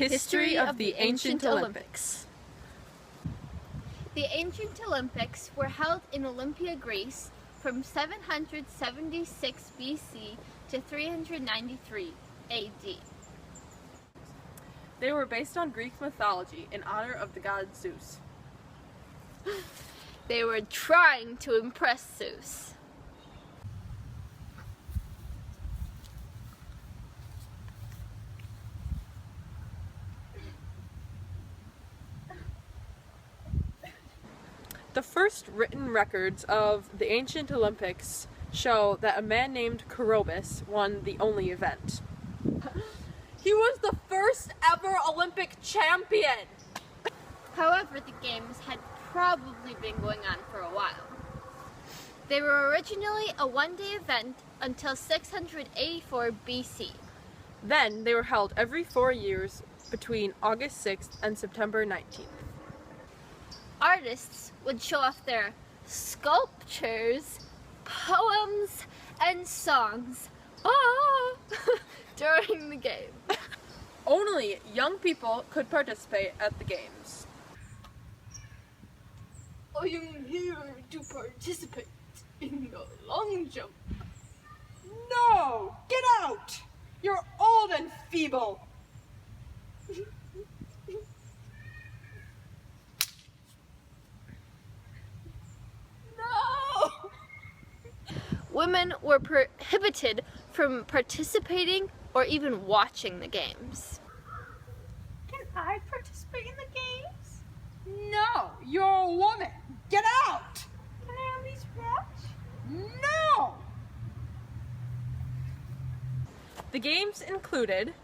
History of the Ancient Olympics. The ancient Olympics were held in Olympia, Greece from 776 BC to 393 AD. They were based on Greek mythology in honor of the god Zeus. They were trying to impress Zeus. The first written records of the ancient Olympics show that a man named Coroebus won the only event. He was the first ever Olympic champion! However, the games had probably been going on for a while. They were originally a one-day event until 684 BC. Then they were held every 4 years between August 6th and September 19th. Artists would show off their sculptures, poems, and songs during the game. Only young people could participate at the games. I am here to participate in the long jump. No! Get out! You're old and feeble! Women were prohibited from participating or even watching the games. Can I participate in the games? No! You're a woman! Get out! Can I at least watch? No! The games included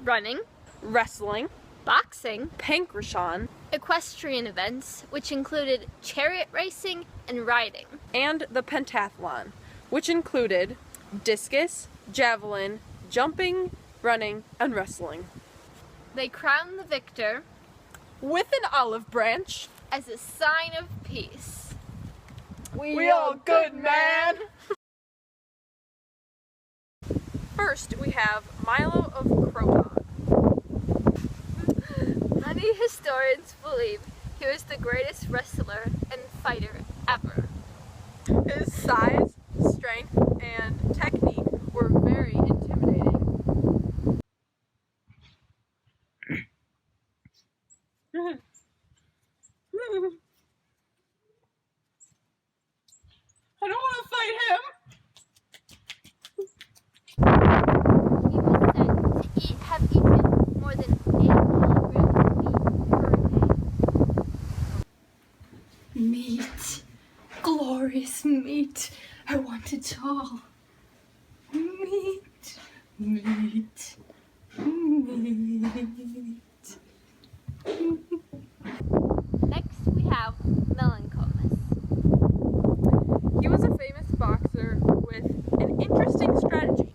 Running, wrestling, boxing, pankration, equestrian events, which included chariot racing and riding, and the pentathlon, which included discus, javelin, jumping, running, and wrestling. They crowned the victor With an olive branch. as a sign of peace. We all good, man! First, we have Milo of Croton. Many historians believe he was the greatest wrestler and fighter ever. His size, strength, and technique were very intimidating. I don't want to fight him! He was said to have eaten more than 800 meat per day. Meat. Glorious meat. I want it all. Meat. Meat. Meat. Next we have Melanchomus. He was a famous boxer with an interesting strategy.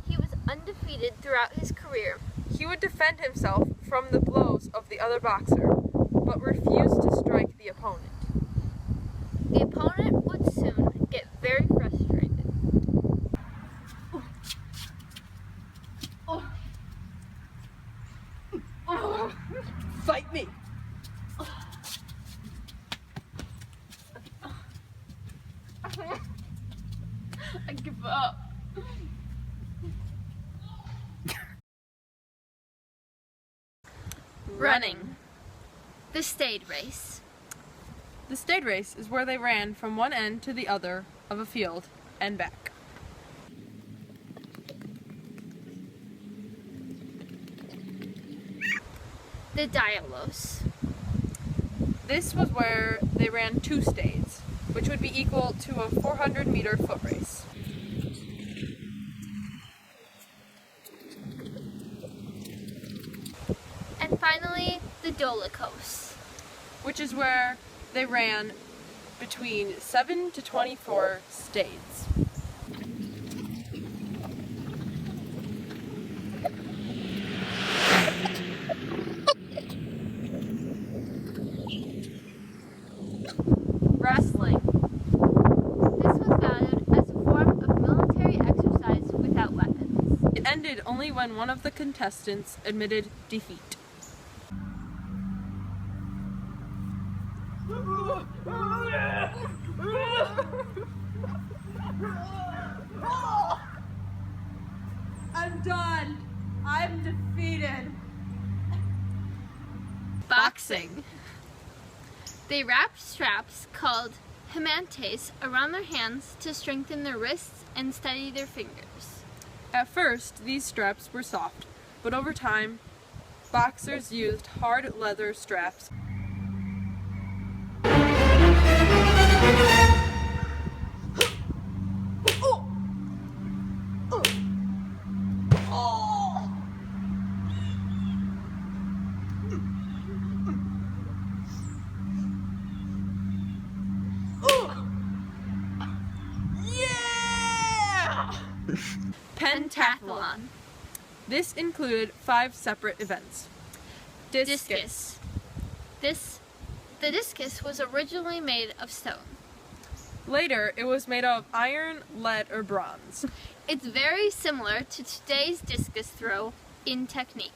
He was undefeated throughout his career. He would defend himself from the blows of the other boxer, but refused to strike the opponent. The opponent would soon get very frustrated. Fight me! I give up. Running. The stage race. The stage race is where they ran from one end to the other of a field and back. The Dialos. This was where they ran 2 stages, which would be equal to a 400-meter foot race. And finally, the Dolichos. Which is where they ran between 7 to 24 stages. Wrestling. This was valued as a form of military exercise without weapons. It ended only when one of the contestants admitted defeat. I'm done. I'm defeated. Boxing. They wrapped straps called himantes around their hands to strengthen their wrists and steady their fingers. At first, these straps were soft, but over time, boxers used hard leather straps. Pentathlon. This included 5 separate events. Discus. The discus was originally made of stone. Later, it was made of iron, lead, or bronze. It's very similar to today's discus throw in technique.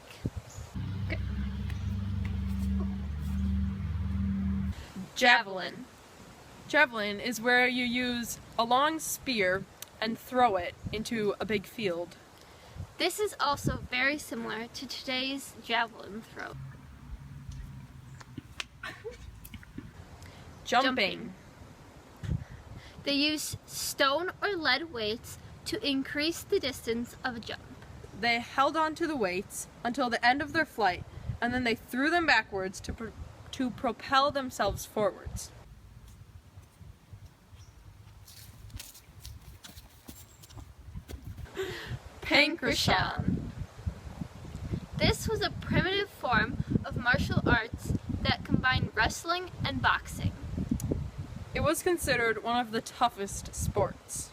Javelin. Javelin is where you use a long spear and throw it into a big field. This is also very similar to today's javelin throw. Jumping. They use stone or lead weights to increase the distance of a jump. They held on to the weights until the end of their flight, and then they threw them backwards to propel themselves forwards. Pankration. This was a primitive form of martial arts that combined wrestling and boxing. It was considered one of the toughest sports.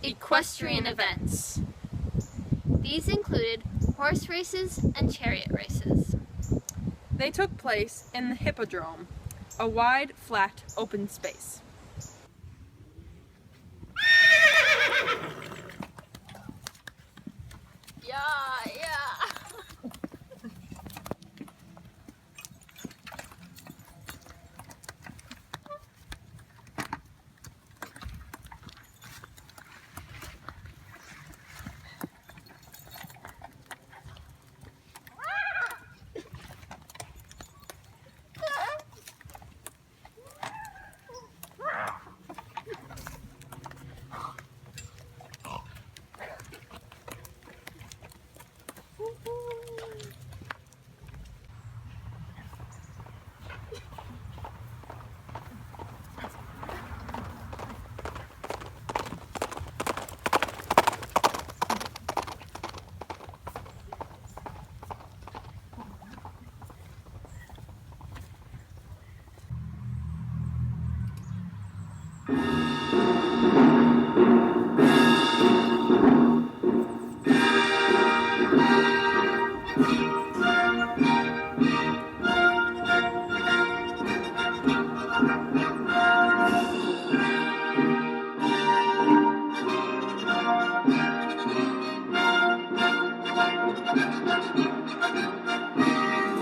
Equestrian events. These included horse races and chariot races. They took place in the hippodrome, a wide, flat, open space. Yeah.